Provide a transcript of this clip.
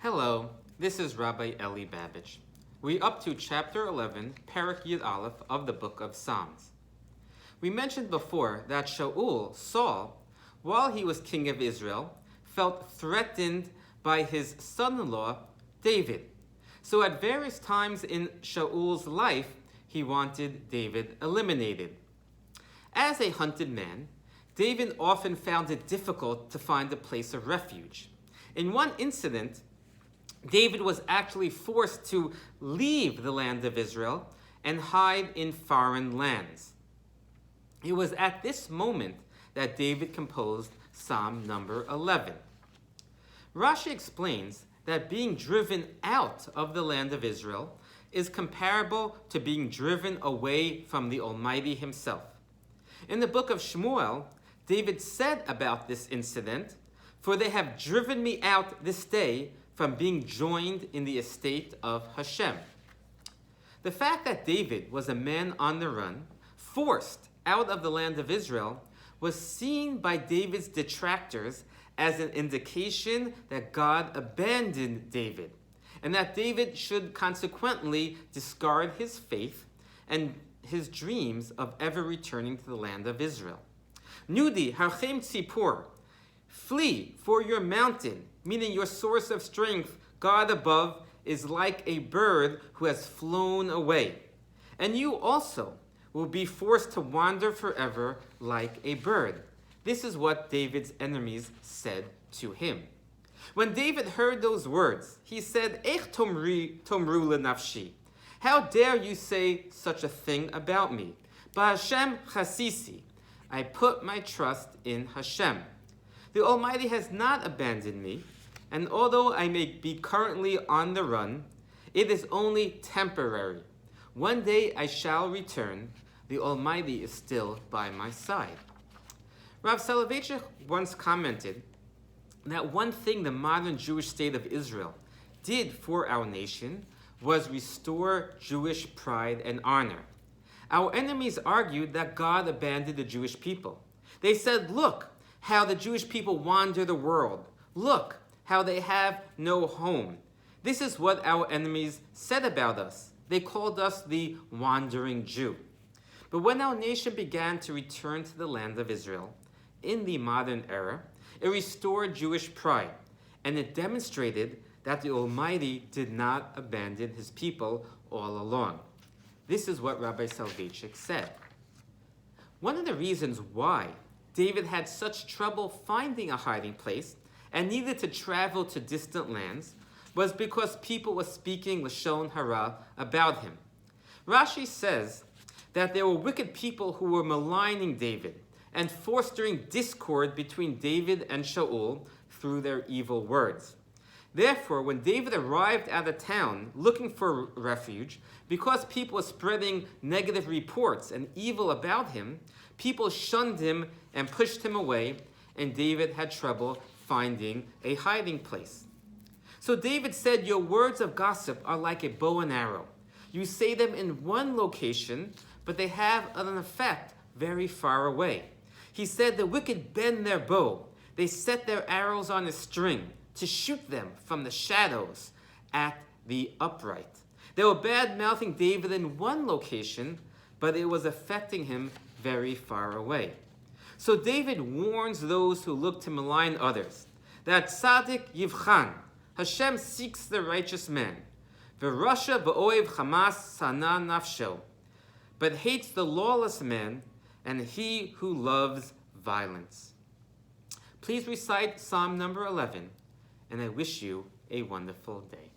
Hello, this is Rabbi Eli Babich. We're up to chapter 11, Perek Yud Aleph of the book of Psalms. We mentioned before that Shaul, Saul, while he was king of Israel, felt threatened by his son-in-law, David. So at various times in Shaul's life, he wanted David eliminated. As a hunted man, David often found it difficult to find a place of refuge. In one incident, David was actually forced to leave the land of Israel and hide in foreign lands. It was at this moment that David composed Psalm number 11. Rashi explains that being driven out of the land of Israel is comparable to being driven away from the Almighty himself. In the book of Shmuel, David said about this incident, "For they have driven me out this day from being joined in the estate of Hashem." The fact that David was a man on the run, forced out of the land of Israel, was seen by David's detractors as an indication that God abandoned David, and that David should consequently discard his faith and his dreams of ever returning to the land of Israel. Nudi harchem tzipor, flee for your mountain, meaning your source of strength, God above, is like a bird who has flown away. And you also will be forced to wander forever like a bird. This is what David's enemies said to him. When David heard those words, he said, "Ech tomru lenafshi." How dare you say such a thing about me? Ba'Hashem chasisi. I put my trust in Hashem. The Almighty has not abandoned me, and although I may be currently on the run, it is only temporary. One day I shall return. The Almighty is still by my side. Rav Soloveitchik once commented that one thing the modern Jewish state of Israel did for our nation was restore Jewish pride and honor. Our enemies argued that God abandoned the Jewish people. They said, "Look how the Jewish people wander the world. Look how they have no home." This is what our enemies said about us. They called us the wandering Jew. But when our nation began to return to the land of Israel in the modern era, it restored Jewish pride, and it demonstrated that the Almighty did not abandon his people all along. This is what Rabbi Soloveitchik said. One of the reasons why David had such trouble finding a hiding place and needed to travel to distant lands was because people were speaking Lashon Hara about him. Rashi says that there were wicked people who were maligning David and fostering discord between David and Shaul through their evil words. Therefore, when David arrived at a town looking for refuge, because people were spreading negative reports and evil about him, people shunned him and pushed him away, and David had trouble finding a hiding place. So David said, "Your words of gossip are like a bow and arrow. You say them in one location, but they have an effect very far away." He said, "The wicked bend their bow. They set their arrows on a string to shoot them from the shadows at the upright." They were bad-mouthing David in one location, but it was affecting him very far away. So David warns those who look to malign others that tzaddik yivchan, Hashem seeks the righteous man, v'rasha v'oev chamas sana nafsho, but hates the lawless man and he who loves violence. Please recite Psalm number 11, and I wish you a wonderful day.